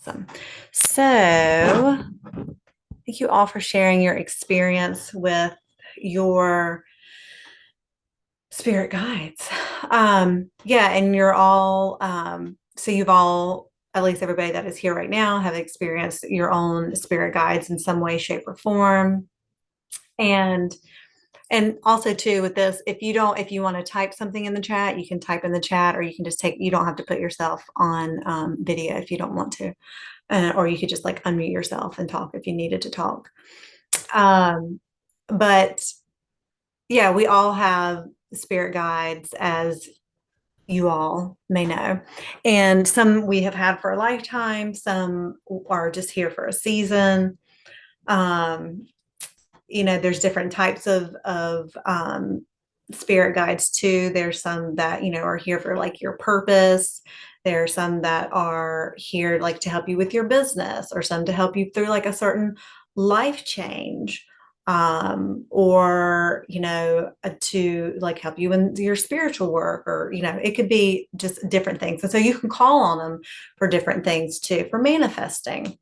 Awesome. So, thank you all for sharing your experience with your spirit guides. Yeah, and you're all, so you've all, at least everybody that is here right now, have experienced your own spirit guides in some way, shape, or form. And also too with this, if you want to type something in the chat, you can type in the chat, or you can just you don't have to put yourself on video if you don't want to. Or you could just like unmute yourself and talk if you needed to talk. But yeah, we all have spirit guides, as you all may know. And some we have had for a lifetime, some are just here for a season. Um, there's different types of spirit guides too. There's some that, are here for like your purpose. There are some that are here like to help you with your business, or some to help you through like a certain life change, or to like help you in your spiritual work, or it could be just different things. And so you can call on them for different things too, for manifesting,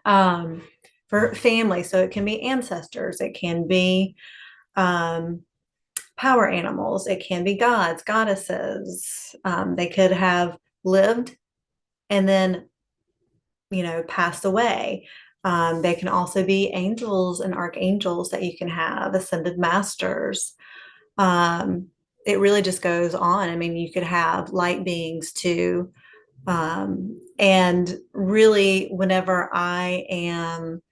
for family. So it can be ancestors, it can be um, power animals, it can be gods, goddesses. They could have lived and then, passed away. They can also be angels and archangels that you can have, ascended masters. Um, it really just goes on. I mean, you could have light beings too. And really, whenever I am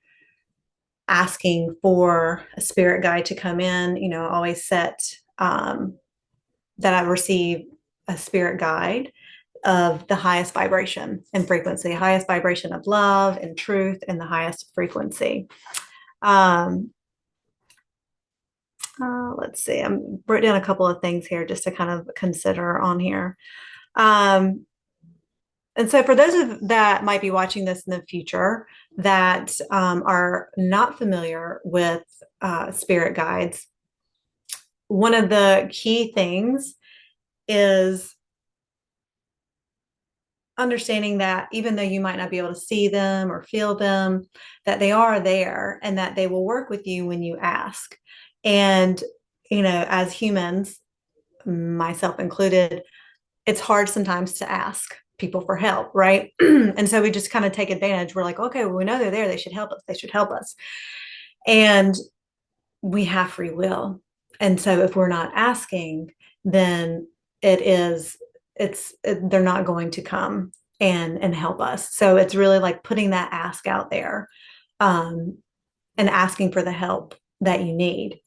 asking for a spirit guide to come in, I always set that I receive a spirit guide of the highest vibration and frequency, highest vibration of love and truth, and the highest frequency. Let's see, I'm wrote down a couple of things here just to kind of consider on here. And so for those that might be watching this in the future that are not familiar with spirit guides, one of the key things is understanding that even though you might not be able to see them or feel them, that they are there and that they will work with you when you ask. And, as humans, myself included, it's hard sometimes to ask people for help, right? And so we just kind of take advantage. We're like, okay, well, we know they're there. They should help us. They should help us. And we have free will. And so if we're not asking, then they're not going to come and help us. So it's really like putting that ask out there, and asking for the help that you need.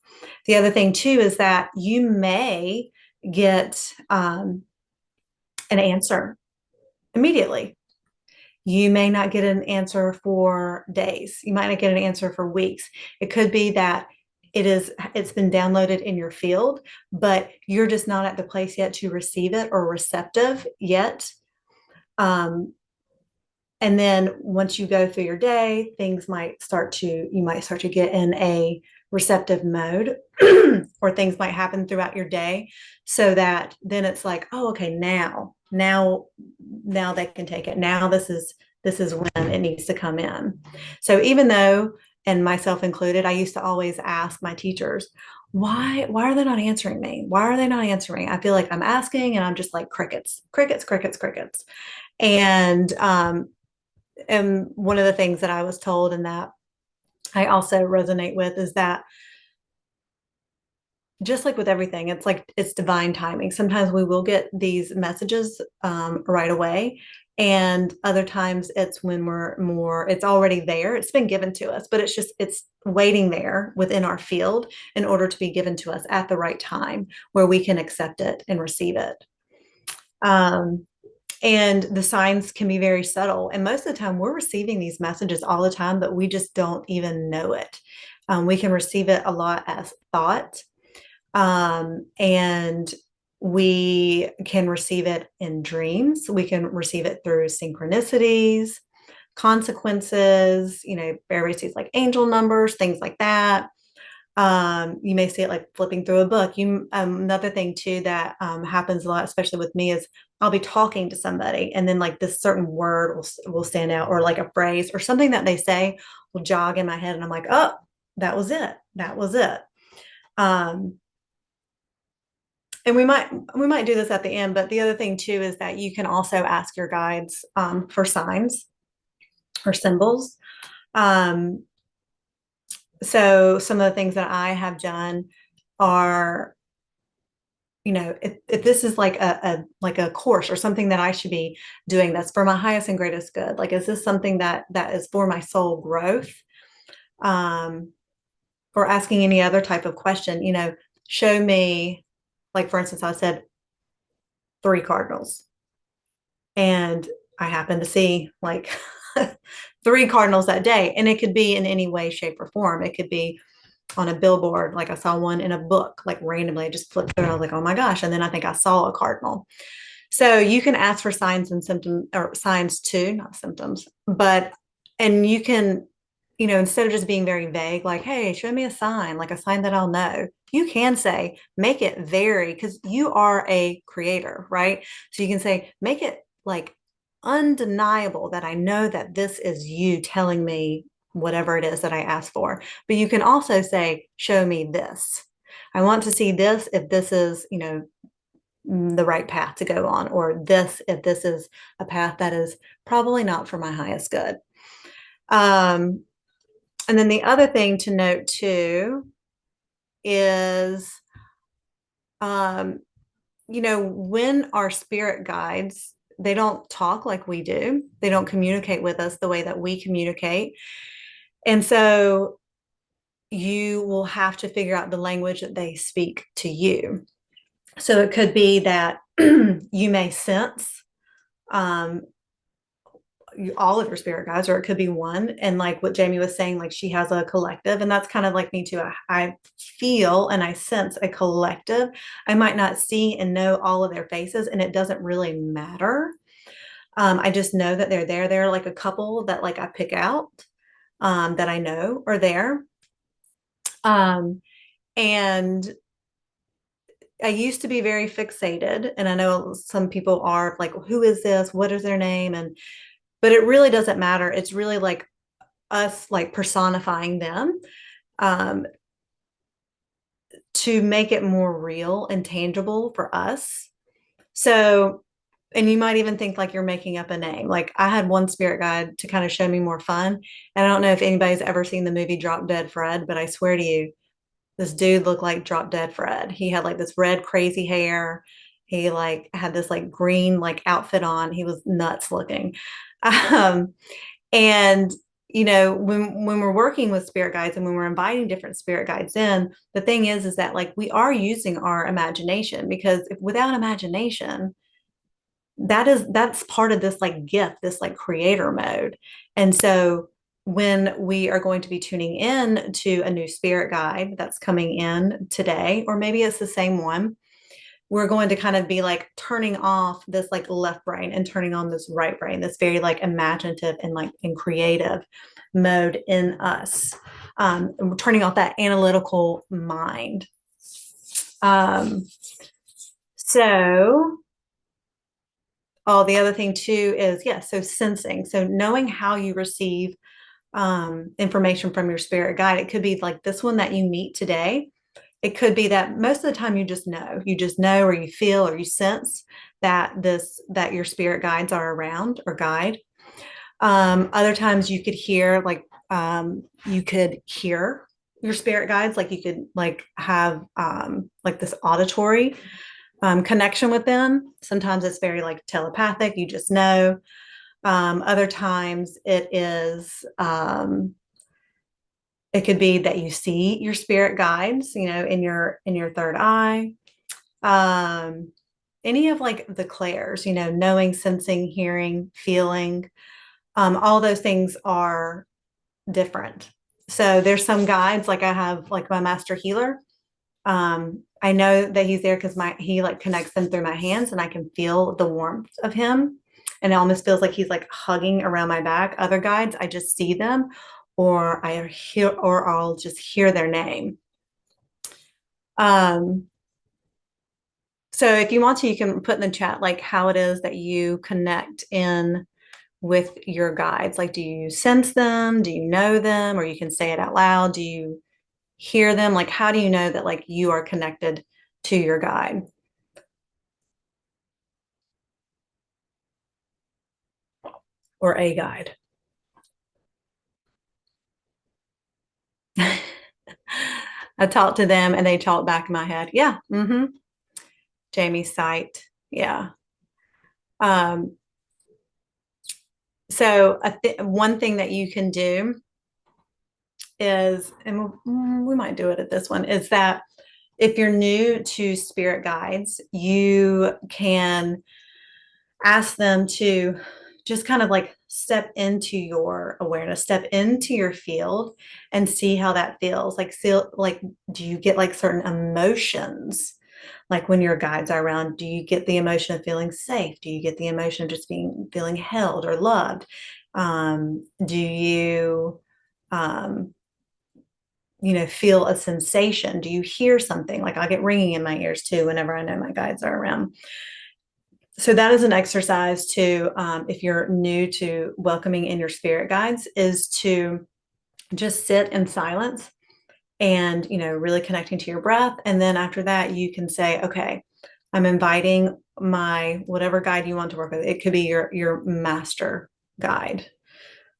The other thing too is that you may get an answer immediately. You may not get an answer for days. You might not get an answer for weeks. It could be that it's been downloaded in your field, but you're just not at the place yet to receive it or receptive yet. And then once you go through your day, you might start to get in a receptive mode, or things might happen throughout your day, so that then it's like, oh, okay, now they can take it. Now this is when it needs to come in. So even though, and myself included, I used to always ask my teachers, why are they not answering me? Why are they not answering? I feel like I'm asking and I'm just like crickets, crickets, crickets, crickets. And one of the things that I was told, and that I also resonate with, is that just like with everything, it's divine timing. Sometimes we will get these messages right away, and other times it's when it's already there. It's been given to us, but it's waiting there within our field in order to be given to us at the right time, where we can accept it and receive it. And the signs can be very subtle. And most of the time, we're receiving these messages all the time, but we just don't even know it. We can receive it a lot as thought, and we can receive it in dreams. We can receive it through synchronicities, consequences. Everybody sees like angel numbers, things like that. You may see it like flipping through a book. Another thing too that happens a lot, especially with me, is I'll be talking to somebody, and then like this certain word will stand out, or like a phrase or something that they say will jog in my head, and I'm like, oh, that was it. That was it. Um, and we might do this at the end, but the other thing too is that you can also ask your guides for signs or symbols. Um, so some of the things that I have done are, if this is like a course or something that I should be doing that's for my highest and greatest good, like is this something that is for my soul growth, um, or asking any other type of question, show me, like for instance, I said three cardinals, and I happen to see like three cardinals that day, and it could be in any way, shape, or form. It could be on a billboard, like I saw one in a book, like randomly. I just flipped through, and I was like, oh my gosh. And then I think I saw a cardinal. So you can ask for signs and symptoms, or signs too, not symptoms, and you can, instead of just being very vague, like, hey, show me a sign, like a sign that I'll know, you can say, make it vary, because you are a creator, right? So you can say, make it like undeniable that I know that this is you telling me whatever it is that I asked for. But you can also say, show me this. I want to see this if this is, the right path to go on, or this if this is a path that is probably not for my highest good. And then the other thing to note too is, um, when our spirit guides, they don't talk like we do. They don't communicate with us the way that we communicate. And so you will have to figure out the language that they speak to you. So it could be that you may sense um, all of your spirit guides, or it could be one. And like what Jamie was saying, like she has a collective, and that's kind of like me too. I feel and I sense a collective. I might not see and know all of their faces, and it doesn't really matter. I just know that they're there. They're like a couple that like I pick out, that I know are there. Um, and I used to be very fixated, and I know some people are like, who is this? What is their name? But it really doesn't matter. It's really like us like personifying them, um, to make it more real and tangible for us. So, and you might even think like you're making up a name. Like I had one spirit guide to kind of show me more fun. And I don't know if anybody's ever seen the movie Drop Dead Fred, but I swear to you, this dude looked like Drop Dead Fred. He had like this red crazy hair. He like had this like green like outfit on. He was nuts looking. Um, and when we're working with spirit guides and when we're inviting different spirit guides in, the thing is that like we are using our imagination, because without imagination, that's part of this like gift, this like creator mode. And so when we are going to be tuning in to a new spirit guide that's coming in today, or maybe it's the same one, we're going to kind of be like turning off this like left brain and turning on this right brain, this very like imaginative and like and creative mode in us. We're turning off that analytical mind. Um, so the other thing too is, yeah, so sensing, so knowing how you receive information from your spirit guide. It could be like this one that you meet today. It could be that most of the time you just know, or you feel, or you sense that your spirit guides are around, or guide. Other times you could hear like, you could hear your spirit guides, like you could like have like this auditory connection with them. Sometimes it's very like telepathic, you just know. Other times it could be that you see your spirit guides, in your third eye. Um, any of like the clairs, knowing, sensing, hearing, feeling, all those things are different. So there's some guides, like I have like my master healer. I know that he's there because he like connects them through my hands, and I can feel the warmth of him. And it almost feels like he's like hugging around my back. Other guides, I just see them, or I'll just hear their name. Um, so if you want to, you can put in the chat like how it is that you connect in with your guides. Like, do you sense them? Do you know them? Or you can say it out loud. Do you hear them? Like, how do you know that like you are connected to your guide or a guide? I talk to them and they talk back in my head. Yeah. Jamie's site. Yeah. Um, so one thing that you can do is, and we might do it at this one, is that if you're new to spirit guides, you can ask them to just kind of like step into your awareness, step into your field and see how that feels. Like, feel like, do you get like certain emotions? Like when your guides are around, do you get the emotion of feeling safe? Do you get the emotion of just feeling held or loved? Do you, um, feel a sensation? Do you hear something? Like I get ringing in my ears too whenever I know my guides are around. So that is an exercise to, if you're new to welcoming in your spirit guides, is to just sit in silence and, really connecting to your breath. And then after that, you can say, okay, I'm inviting my whatever guide you want to work with. It could be your master guide.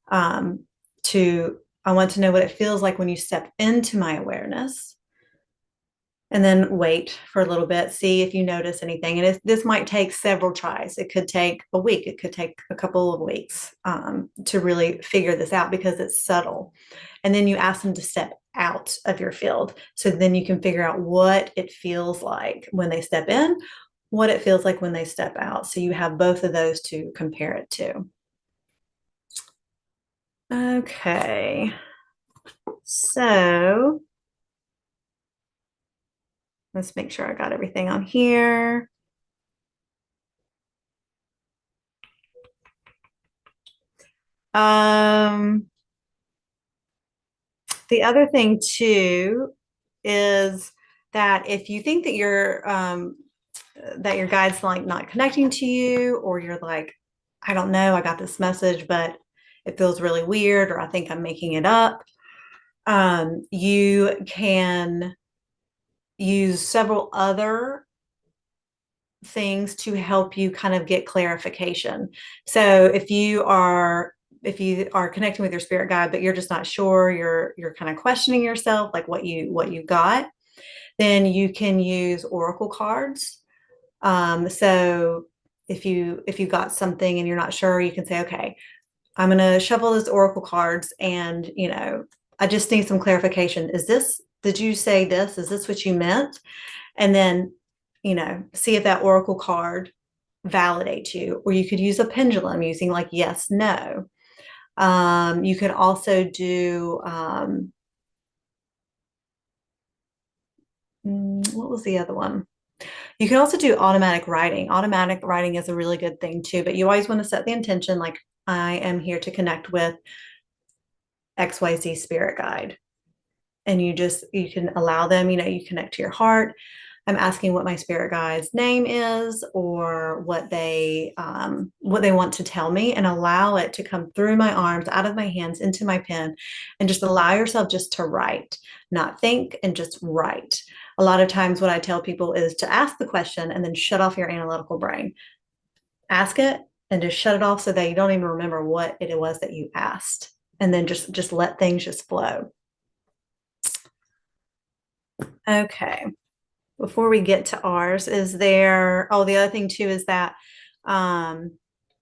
Um, to I want to know what it feels like when you step into my awareness, and then wait for a little bit, see if you notice anything. And this might take several tries. It could take a week. It could take a couple of weeks to really figure this out because it's subtle. And then you ask them to step out of your field. So then you can figure out what it feels like when they step in, what it feels like when they step out. So you have both of those to compare it to. Okay. So let's make sure I got everything on here. Um, the other thing too is that if you think that your guide's like not connecting to you, or you're like, I don't know, I got this message, but it feels really weird, or I think I'm making it up, you can use several other things to help you kind of get clarification. So if you are connecting with your spirit guide, but you're just not sure, you're kind of questioning yourself, like what you got, then you can use oracle cards. So if you got something and you're not sure, you can say, okay, I'm going to shuffle those oracle cards, and I just need some clarification. Did you say this? Is this what you meant? And then, see if that oracle card validates you. Or you could use a pendulum using like yes, no. You could also do, what was the other one? You can also do automatic writing. Automatic writing is a really good thing too, but you always want to set the intention like, I am here to connect with XYZ spirit guide. And you can allow them, you connect to your heart. I'm asking what my spirit guide's name is, or what they want to tell me, and allow it to come through my arms, out of my hands, into my pen, and just allow yourself just to write, not think, and just write. A lot of times, what I tell people is to ask the question and then shut off your analytical brain. Ask it and just shut it off so that you don't even remember what it was that you asked, and then just let things just flow. Okay. Before we get to ours, the other thing too is that um,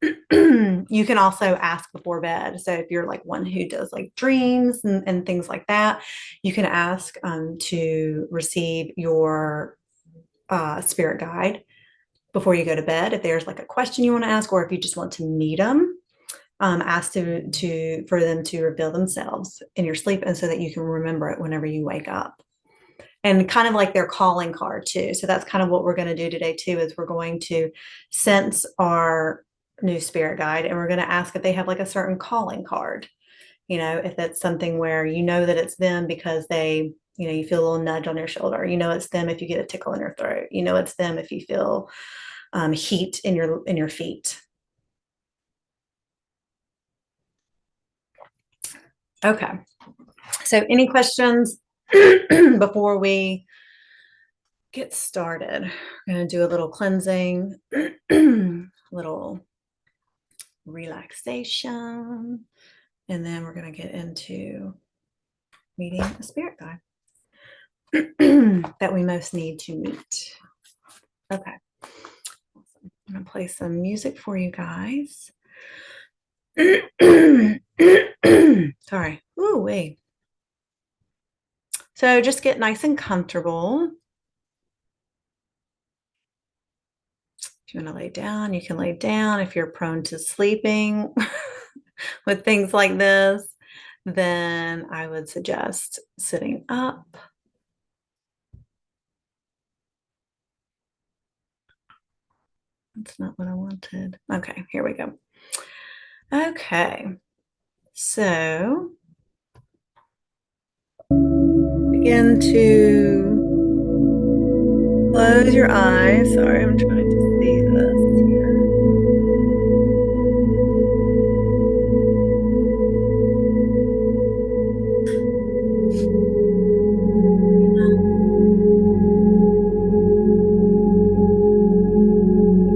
you can also ask before bed. So if you're like one who does like dreams and things like that, you can ask to receive your spirit guide before you go to bed. If there's like a question you want to ask, or if you just want to meet them, ask for them to reveal themselves in your sleep, and so that you can remember it whenever you wake up. And kind of like their calling card too. So that's kind of what we're going to do today too, is we're going to sense our new spirit guide, and we're going to ask if they have like a certain calling card. If it's something where that it's them because they, you feel a little nudge on your shoulder. It's them if you get a tickle in your throat. It's them if you feel heat in your feet. Okay. So any questions before we get started? I'm going to do a little cleansing, little relaxation, and then we're going to get into meeting a spirit guide that we most need to meet. Okay. I'm going to play some music for you guys. Sorry. Ooh, wait. So just get nice and comfortable. If you want to lay down, you can lay down. If you're prone to sleeping with things like this, then I would suggest sitting up. That's not what I wanted. Okay, here we go. Okay, so begin to close your eyes. Sorry, I'm trying to see this here.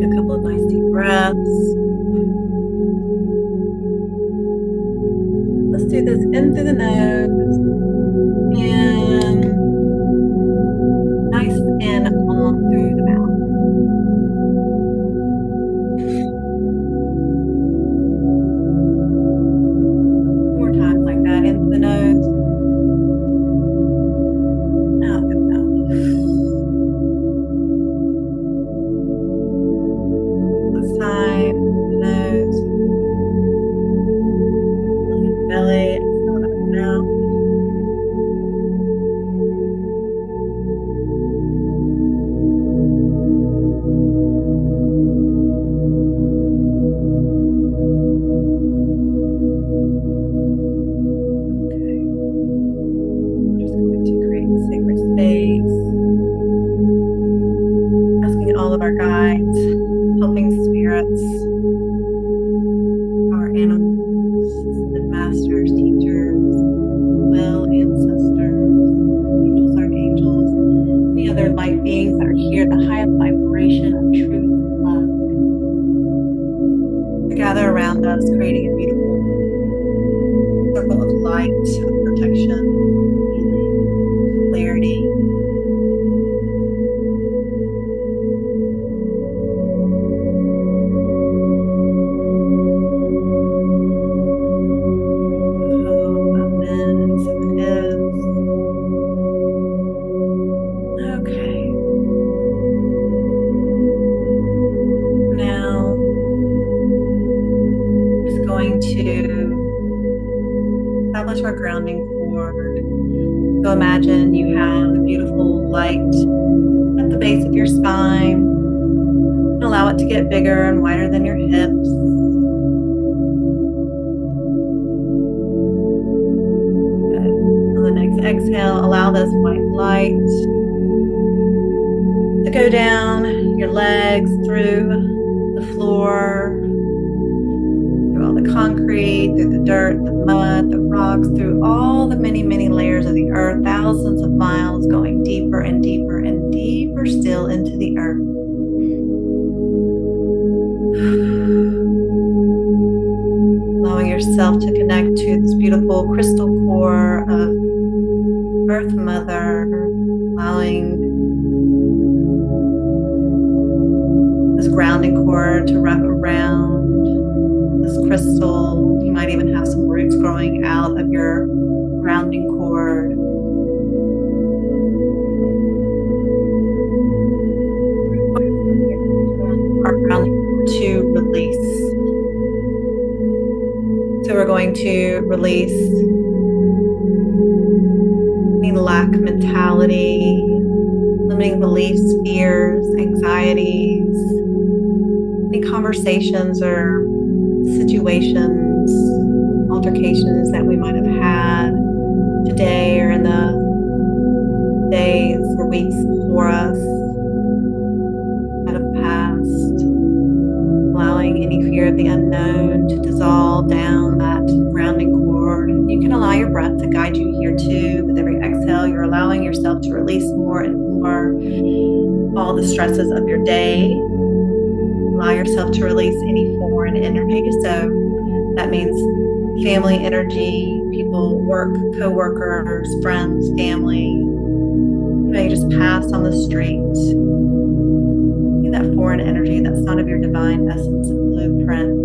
Take a couple of nice deep breaths. Let's do this in through the nose and nice and on through the mouth. More times like that, in through the nose, out through the mouth. Last time, the nose, belly, exhale out of the mouth. All of our guides, helping spirits, our animals, ascended masters, teachers, well ancestors, angels, archangels, any other light beings that are here, the highest vibration of truth and love, to gather around us, creating a beautiful circle of light, of protection, healing, clarity. Our grounding cord. So imagine you have a beautiful light at the base of your spine. Allow it to get bigger and wider than your hips. Good. On the next exhale, allow this white light to go down your legs, through the floor, through all the concrete, through the dirt, the mud, the rocks, through all the many, many layers of the earth, thousands of miles, going deeper and deeper and deeper still into the earth. Allowing yourself to connect to this beautiful crystal core of Earth Mother, allowing this grounding cord to wrap around this crystal. You might even have some roots growing out of your grounding cord. Our grounding cord to release. So we're going to release any lack mentality, limiting beliefs, fears, anxieties, any conversations or situations, altercations that we might have had today or in the days or weeks before us that have passed, allowing any fear of the unknown to dissolve down that grounding cord. You can allow your breath to guide you here too. With every exhale, you're allowing yourself to release more and more all the stresses of your day. Allow yourself to release any foreign energy. So that means family energy, people, work, co-workers, friends, family. You may just pass on the street. That foreign energy that's not of your divine essence and blueprint,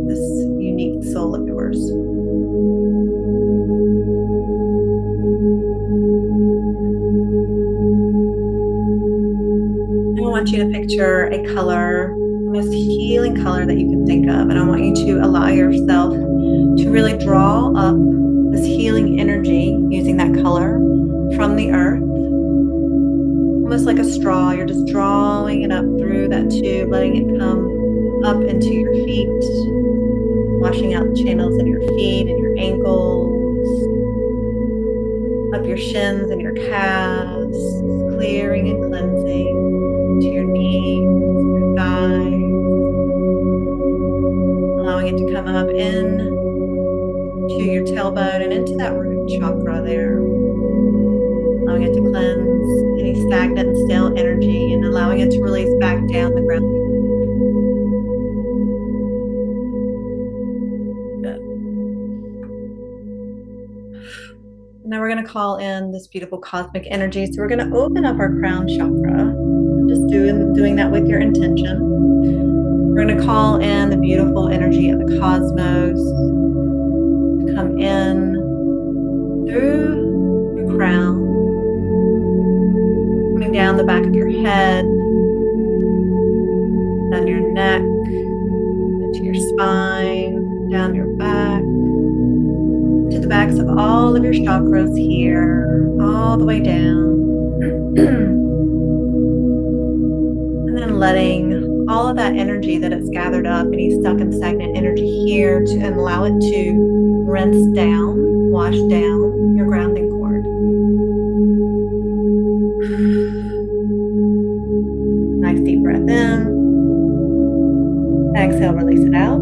this unique soul of yours. I want you to picture a color, the most healing color that you can think of, and I want you to allow yourself to really draw up this healing energy using that color from the earth. Almost like a straw, you're just drawing it up through that tube, letting it come up into your feet, washing out the channels in your feet and your ankles, up your shins and your calves, clearing and cleansing to your knees, your thighs, allowing it to come up in to your tailbone and into that root chakra there, allowing it to cleanse any stagnant and stale energy and allowing it to release back down the ground. Good. Now we're going to call in this beautiful cosmic energy. So we're going to open up our crown chakra. Just doing that with your intention. We're going to call in the beautiful energy of the cosmos to come in through your crown, coming down the back of your head, down your neck, into your spine, down your back, to the backs of all of your chakras here, all the way down. And then letting all of that energy that it's gathered up, any stuck and stagnant energy here, and allow it to rinse down, wash down your grounding cord. Nice deep breath in. Exhale, release it out.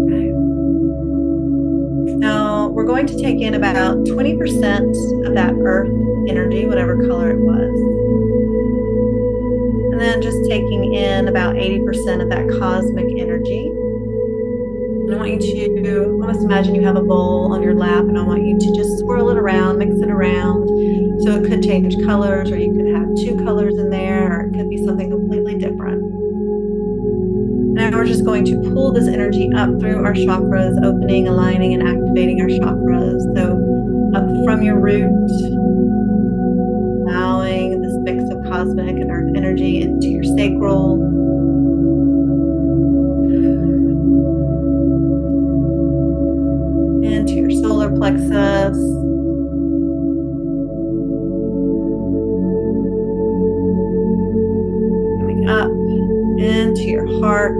Okay. Now we're going to take in about 20% of that earth energy, whatever color it was. And then just taking in about 80% of that cosmic energy. And I want you to almost imagine you have a bowl on your lap, and I want you to just swirl it around, mix it around. So it could change colors, or you could have two colors in there, or it could be something completely different. Now we're just going to pull this energy up through our chakras, opening, aligning, and activating our chakras. So up from your root, allowing this mix of cosmic and earth energy into your sacral, into your solar plexus, coming up into your heart,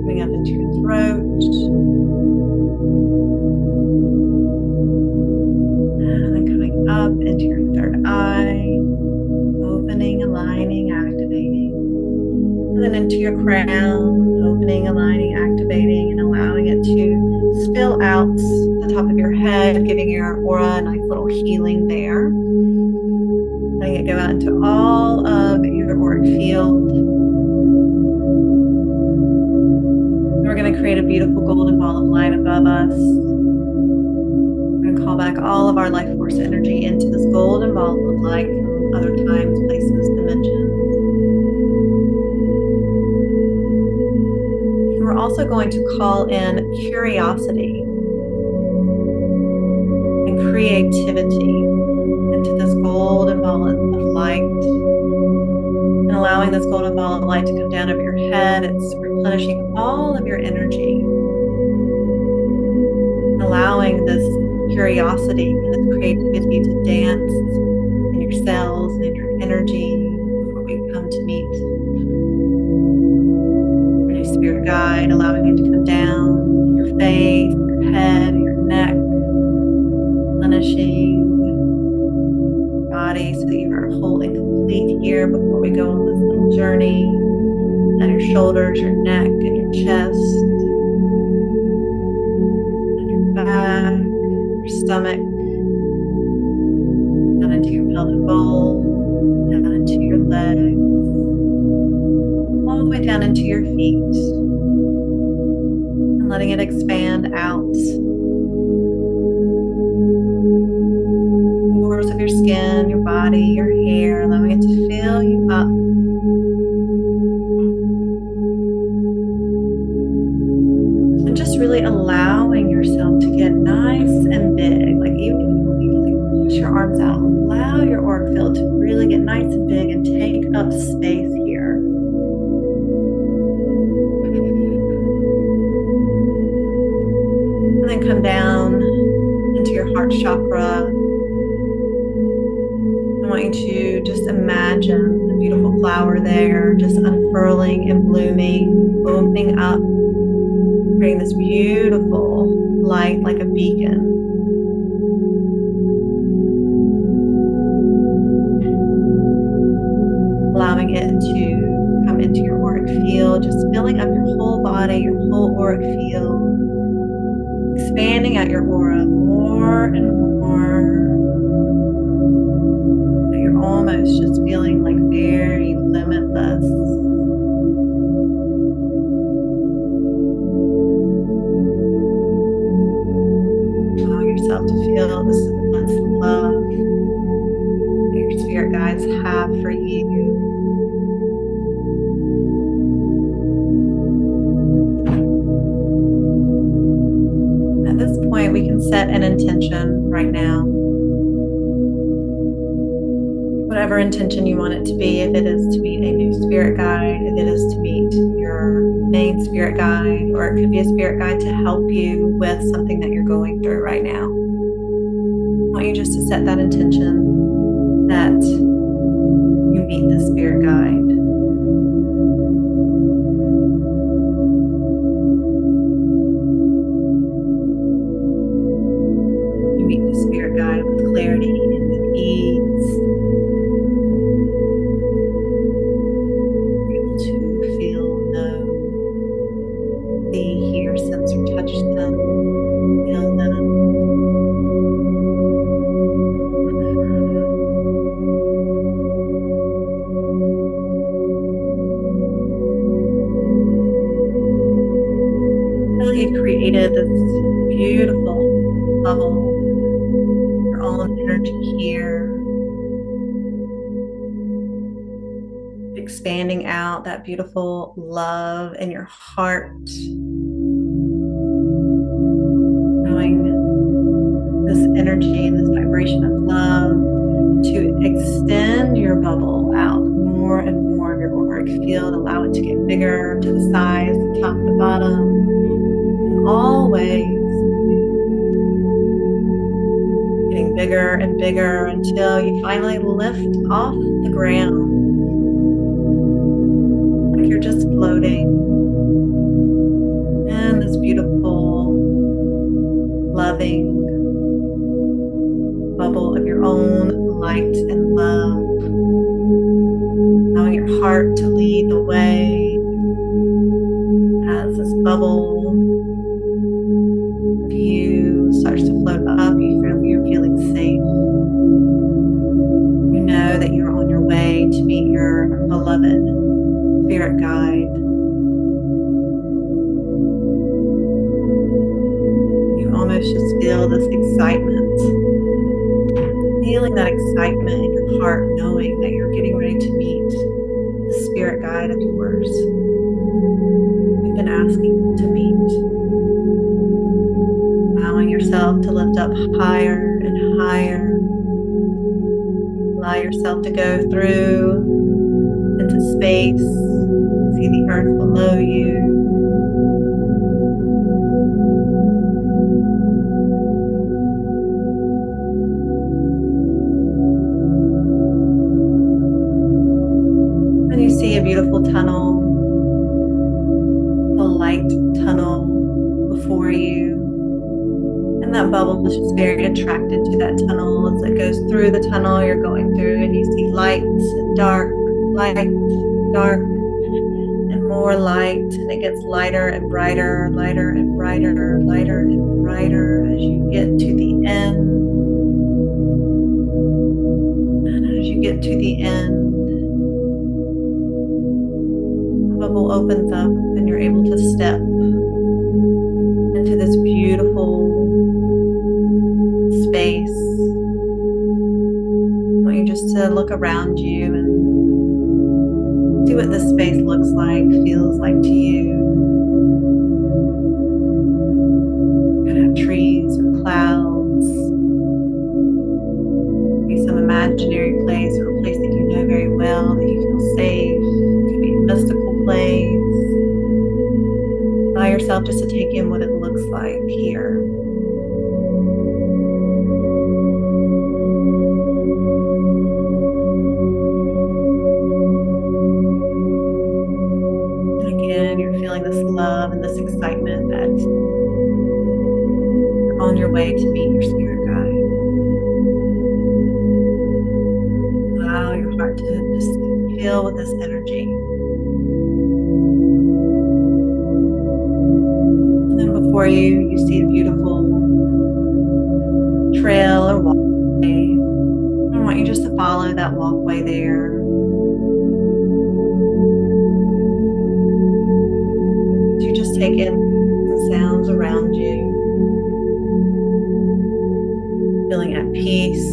coming up into your throat, and then coming up into your third eye, opening, aligning, activating, and then into your crown, opening, aligning, activating, and allowing it to spill out the top of your head, giving your aura a nice little healing there. Letting it go out into all of your auric field. We're going to create a beautiful golden ball of light above us. We're going to call back all of our life force energy into this golden ball of light from other times, places, dimensions. And we're also going to call in curiosity and creativity into this golden ball of light, and allowing this golden ball of light to come down over your head. It's replenishing all of your energy, allowing this curiosity and this creativity to dance in your cells and in your energy before we come to meet. spirit guide, allowing it to come down your face, your head, your neck, replenishing your body so that you are whole and complete here before we go on this little journey. And your shoulders, your neck, and your chest, and your back, your stomach, down into your pelvic bowl, down into your legs, all the way down into your feet, and letting it expand out. Pores of your skin, your body, your hair, allowing it to fill you up. And just really allowing yourself to get nice and big. Like even if you need to push your arms out, allow your auric field to really get nice and big and take up space here. And then come down into your heart chakra. I want you to just imagine a beautiful flower there, just unfurling and blooming, opening up, creating this beautiful light like a beacon. Allowing it to come into your auric field, just filling up your whole body, your whole auric field, expanding out your aura more and more. So you're almost just feeling like very limitless. Allow yourself to feel this immense love that your spirit guides have for you. At this point, we can set an intention right now. Whatever intention you want it to be, if it is to meet a new spirit guide, if it is to meet your main spirit guide, or it could be a spirit guide to help you with something that you're going through right now. I want you just to set that intention that you meet the spirit guide. You meet the spirit guide with clarity and with ease. You're able to feel, know, see, hear, sense, or touch them. Feel them. He created this beautiful bubble, your own energy here, expanding out that beautiful love in your heart, knowing this energy, this vibration of love to extend your bubble out more and more of your auric field, allow it to get bigger to the sides, the top, the bottom, always getting bigger and bigger until you finally lift off the ground like you're just floating in this beautiful, loving bubble of your own light and love, allowing your heart to lead the way as this bubble starts to float up. You're feeling safe. You know that you're on your way to meet your beloved spirit guide. You almost just feel this excitement, feeling that excitement in your heart, knowing that you're getting ready to meet the spirit guide of yours you've been asking to meet. Allowing yourself to lift up higher and higher. Allow yourself to go through into space. See the earth below you. And you see a beautiful tunnel, the bubble is just very attracted to that tunnel. As it goes through the tunnel, you're going through and you see light and dark, light, dark, and more light. And it gets lighter and brighter, lighter and brighter, lighter and brighter as you get to the end. And as you get to the end, the bubble opens up and you're able to step into this beautiful space. I want you just to look around you and see what this space looks like, feels like to you. You could have trees or clouds, maybe some imaginary place or a place that you know very well, that you feel safe. It could be a mystical place. Allow yourself just to take in what it looks like here. You're feeling this love and this excitement that you're on your way to meet your spirit guide. Allow your heart to just fill with this energy. And then before you, you see a beautiful trail or walkway. I want you just to follow that walkway there. You just take in the sounds around you, feeling at peace.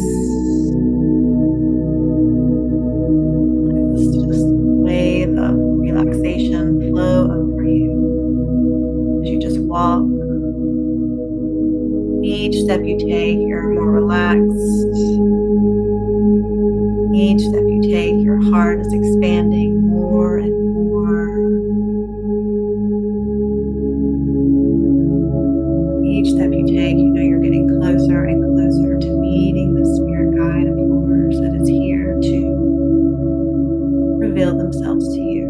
This just wave of relaxation flow over you as you just walk. Each step you take, you're more relaxed. Each step you take, your heart is expanding more and more. Each step you take, you know you're getting closer and closer to meeting the spirit guide of yours that is here to reveal themselves to you.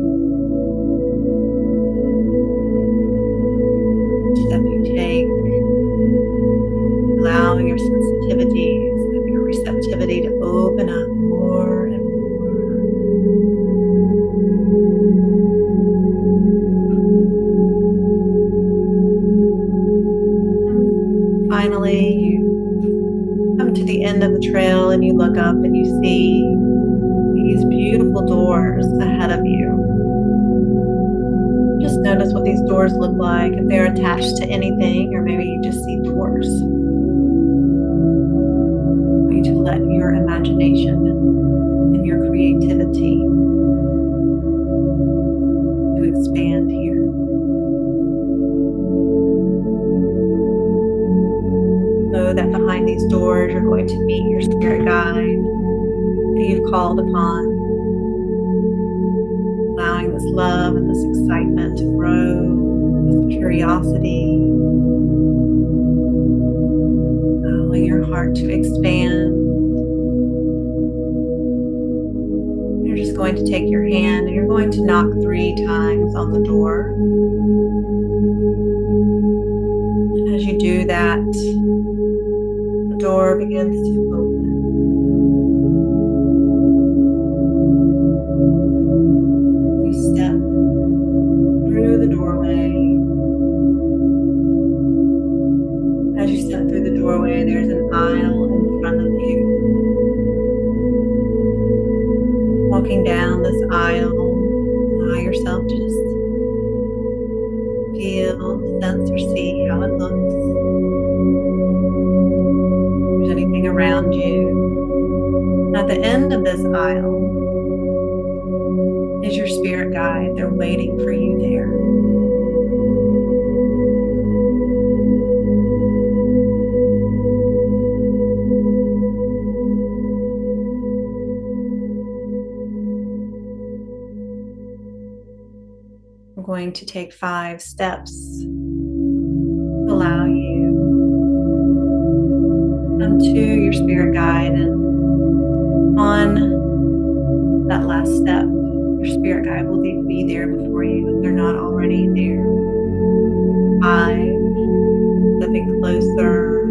Each step you take, allow your sensitivities and your receptivity to open up more and more. Finally, you come to the end of the trail and you look up and you see these beautiful doors ahead of you. Just notice what these doors look like, if they're attached to anything, or maybe you just see doors. I want you to let your imagination and your creativity to expand here. Know that behind these doors you're going to meet your spirit guide that you've called upon, allowing this love and this excitement to grow, this curiosity, allowing your heart to expand. You're just going to take your hand and you're going to knock 3 times on the door. And as you do that, the door begins to open. You step through the doorway. As you step through the doorway, there's an aisle in front of you. Walking down this aisle, allow yourself to just feel, sense, or see how it looks. If there's anything around you. At the end of this aisle is your spirit guide. They're waiting for you there. I'm going to take 5 steps to allow you to come to your spirit guide, and on that last step, your spirit guide will be there before you if they're not already there. 5, stepping closer,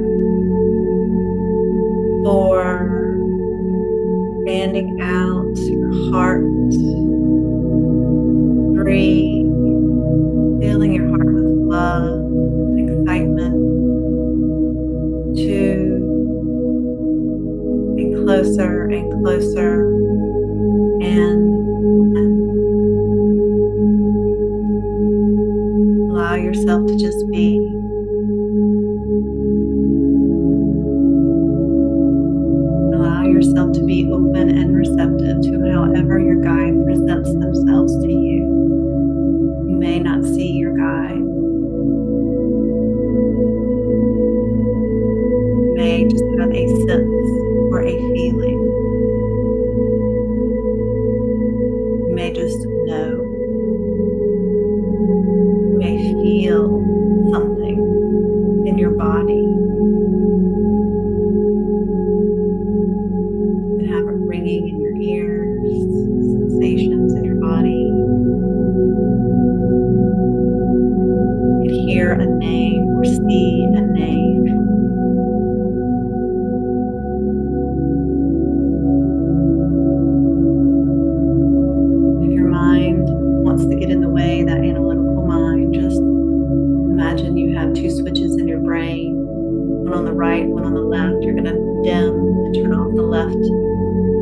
expanding out your heart. 3, filling your heart with love and excitement. 2, get closer and closer. And 1. Allow yourself to just be. Allow yourself to be open and receptive to however your guide presents themselves to you. You may not see your guide. You may just have a sense or a feeling. You may just know. You may feel something in your body. You can have it ringing in your ears, sensations in your body. You can hear a name or see a name. If your mind wants to get in the way, that analytical mind, just imagine you have 2 switches in your brain, one on the right, one on the left. You're going to dim and turn off the left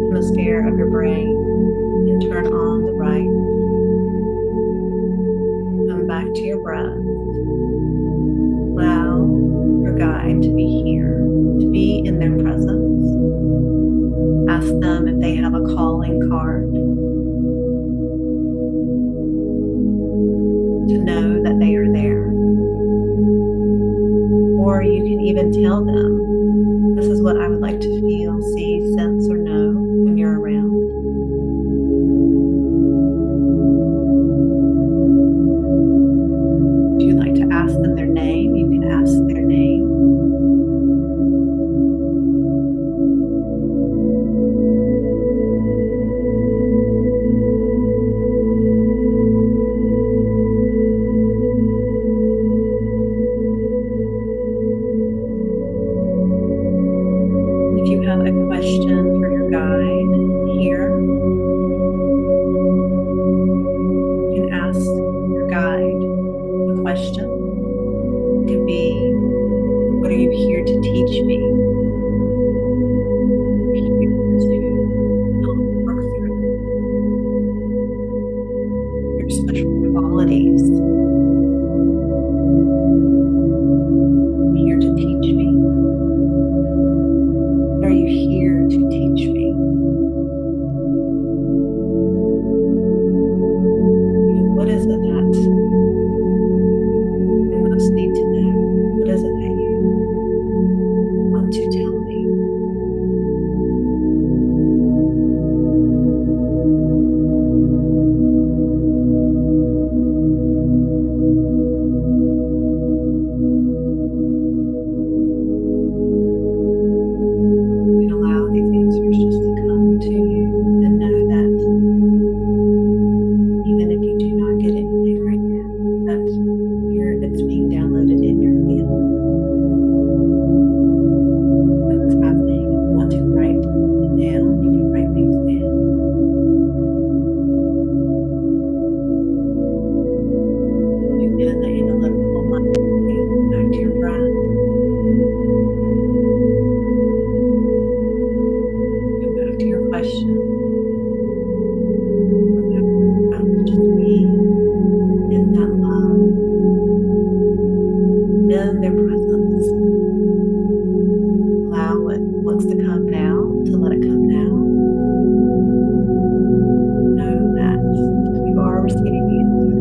hemisphere of your brain and turn on the right. Come back to your breath. Allow your guide to be here, to be in their presence. Ask them if they have a calling card, to know that they are there. Or you can even tell them, this is what I would like to feel, see, sense, or know when you're around. If you'd like to ask them their name, you can ask their name. If you have a question for your guide here, you can ask your guide a question. It could be, what are you here to teach me? Here to help work through your special qualities. Here to teach me. Are you here to teach me? What is it that I most need to know? What is it that you want to tell me? You can allow these answers just to come to you and know that even if you do not get anything right now, that it's being downloaded in your field. What's happening? If you want to write it down, you can write things down. You get the analytical mind back to your breath. Go back to your question. Just be in that love, in their presence. Allow what wants to come now to let it come now. Know that you are receiving the answer.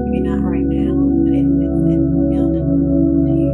Maybe not right now, but it's revealed to you.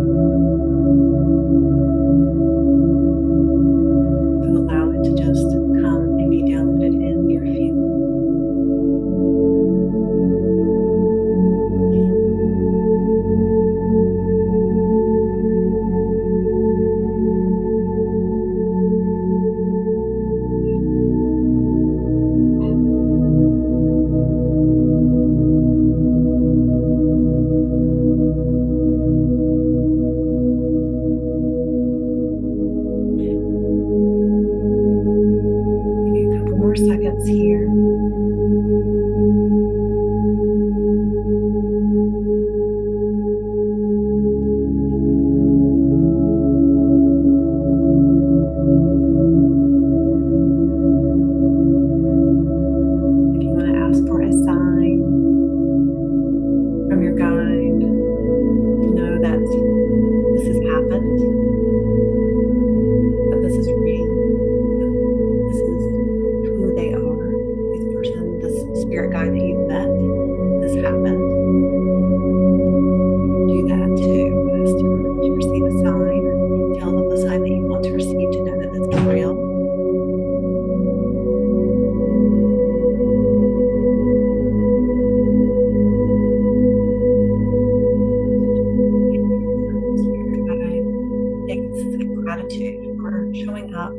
gratitude for showing up,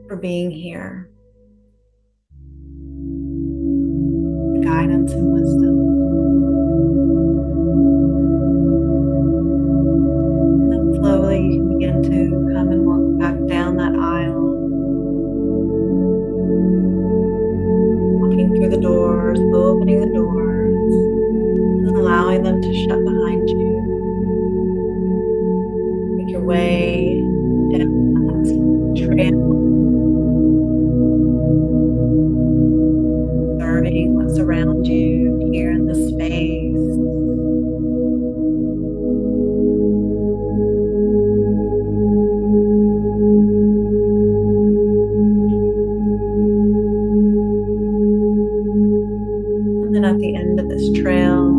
for being here, guidance and wisdom. And then slowly you can begin to come and walk back down that aisle, walking through the doors, opening the doors, and allowing them to shut behind you. Make your way down that trail, observing what's around you here in this space. And then at the end of this trail,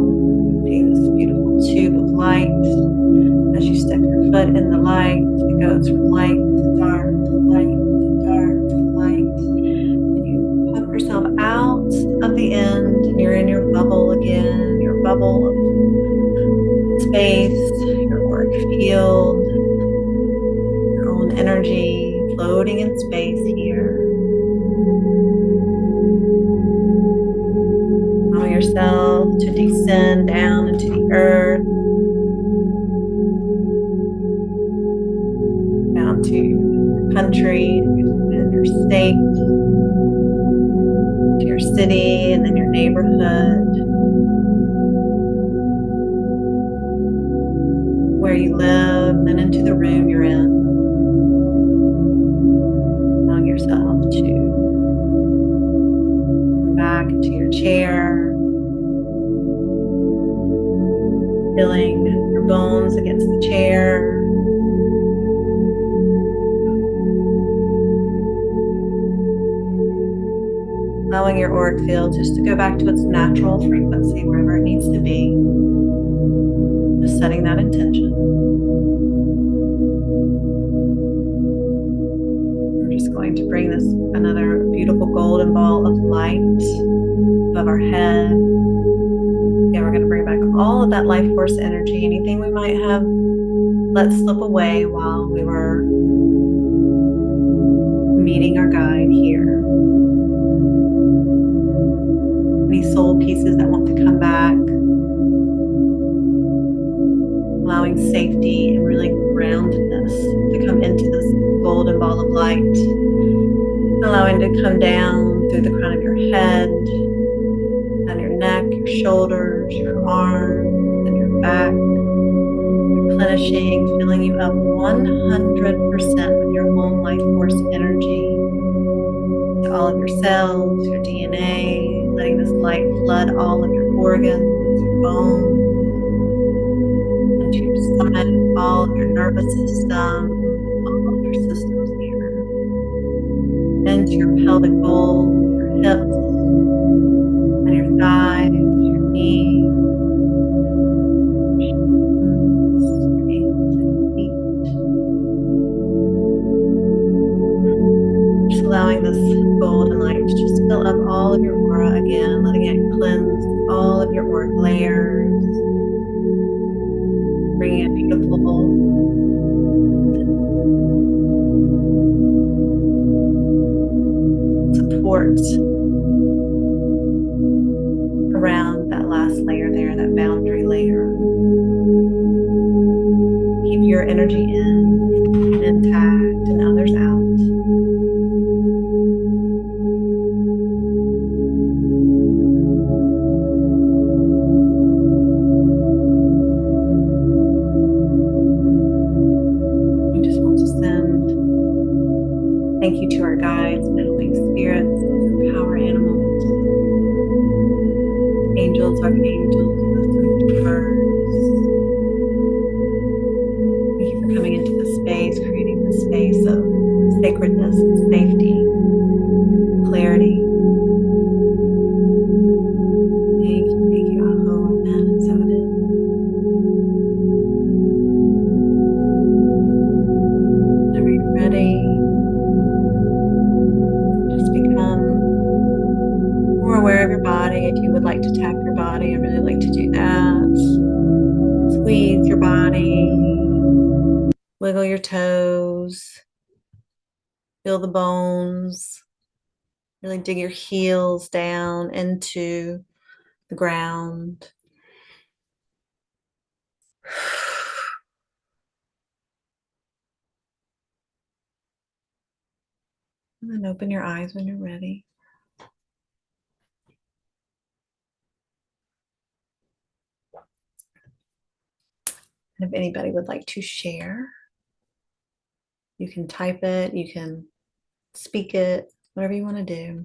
see this beautiful tube of light. As you step your foot in the light, it goes from light to dark to light to dark to light. And you pop yourself out of the end, and you're in your bubble again, your bubble of space, your auric field, your own energy floating in space here. Allow yourself to descend down into the earth, down to your country and your state, to your city, and then your neighborhood, where you live, then into the room you're in. Allowing yourself to come back into your chair, feeling your bones against the chair. Allowing your auric field just to go back to its natural frequency, wherever it needs to be. Just setting that intention. We're just going to bring this another beautiful golden ball of light above our head. Yeah, we're going to bring back all of that life force energy, anything we might have let slip away while we were meeting our guide here. Any soul pieces that want to come back, allowing safety and really groundedness to come into this golden ball of light, allowing to come down through the crown of your head, down your neck, your shoulders, your arms, and your back, replenishing, filling you up 100% with your own life force energy, to all of your cells, your DNA, letting this light flood all of your organs, your bones, into your stomach, all of your nervous system, all of your systems here, into your pelvic bowl, your hips, and your thighs, your knees, your ankles, and your feet. Just allowing this golden light to just fill up all of your aura again, letting it cleanse all of your auric layers, bringing a beautiful support around that last layer there, that boundary layer. Keep your energy in and intact and others out. We just want to send thank you to our guides and helping spirits, power animals, angels, archangels, wisdom, birds. Thank you for coming into this space, creating this space of sacredness and safety, clarity. Thank you, Aho, Amen, and so it is. Whenever you're ready, just become more aware of your body. If you would like to tap your body, I really like to do that. Squeeze your body. Wiggle your toes, feel the bones, really dig your heels down into the ground. And then open your eyes when you're ready. And if anybody would like to share, you can type it, you can speak it, whatever you want to do.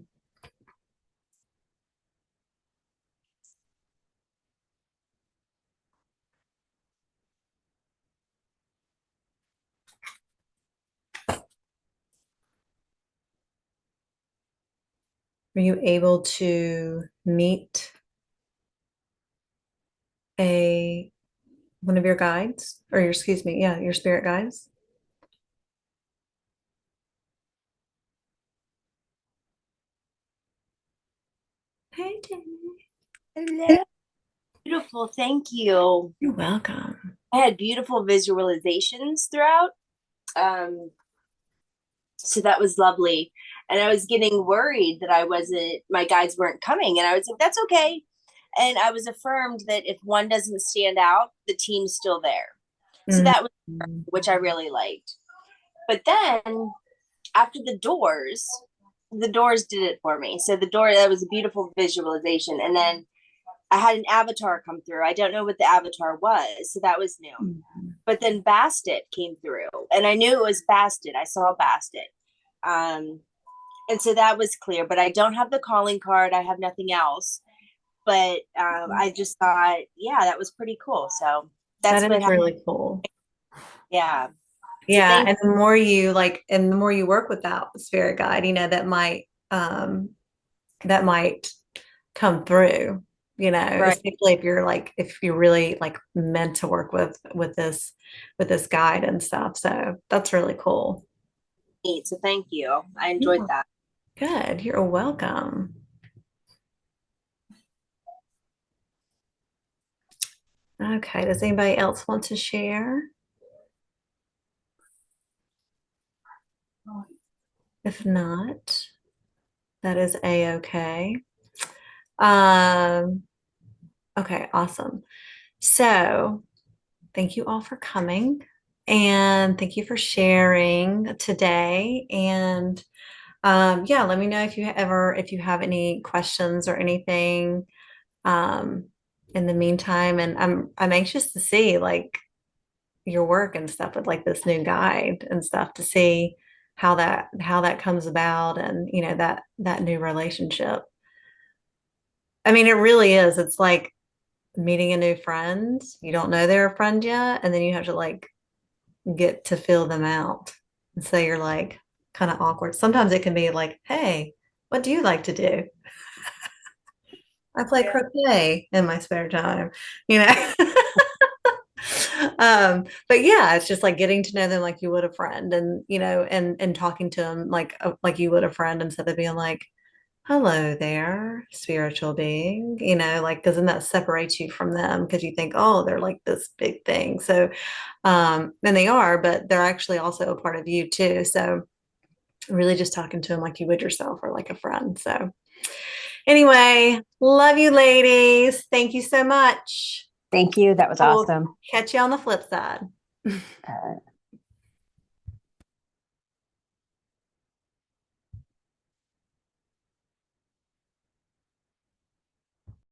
Were you able to meet a one of your guides, or your, excuse me, yeah, your spirit guides? Hey, Jamie. Hello. Beautiful. Thank you. You're welcome. I had beautiful visualizations throughout. Um, so that was lovely. And I was getting worried that my guides weren't coming. And I was like, that's okay. And I was affirmed that if one doesn't stand out, the team's still there. So Mhm. that was, which I really liked. But then after the doors did it for me. So that was a beautiful visualization. And then I had an avatar come through. I don't know what the avatar was, so that was new. But then Bastet came through, and I knew it was Bastet. I saw Bastet, and so that was clear. But I don't have the calling card. I have nothing else. But I just thought, yeah, that was pretty cool. So that's That what is happened. really cool. Yeah. So Yeah, thank and the more you like, and the more you work with that spirit guide, that might come through, you. Right. especially if you're like if you're really like meant to work with this guide and stuff. So that's really cool. So thank you. I enjoyed Yeah. that. Good. You're welcome. Okay. Does anybody else want to share? If not, that is a-okay. Um, okay, awesome. So thank you all for coming and thank you for sharing today. And yeah, let me know if you have any questions or anything um, in the meantime. And I'm anxious to see like your work and stuff with like this new guide and stuff to see how that comes about and that new relationship. I mean, it really is. It's like meeting a new friend. You don't know they're a friend yet, and then you have to like get to feel them out. And so you're like kind of awkward. Sometimes it can be like, hey, what do you like to do? I play Yeah. croquet in my spare time, you know? But yeah, it's just like getting to know them like you would a friend and, and talking to them like you would a friend instead of being like, hello there, spiritual being, like, because then that separates you from them because you think, oh, they're like this big thing. So, and they are, but they're actually also a part of you too. So, really just talking to them like you would yourself or like a friend. So, anyway, love you, ladies. Thank you so much. Thank you. That was I will awesome. catch you on the flip side. Uh,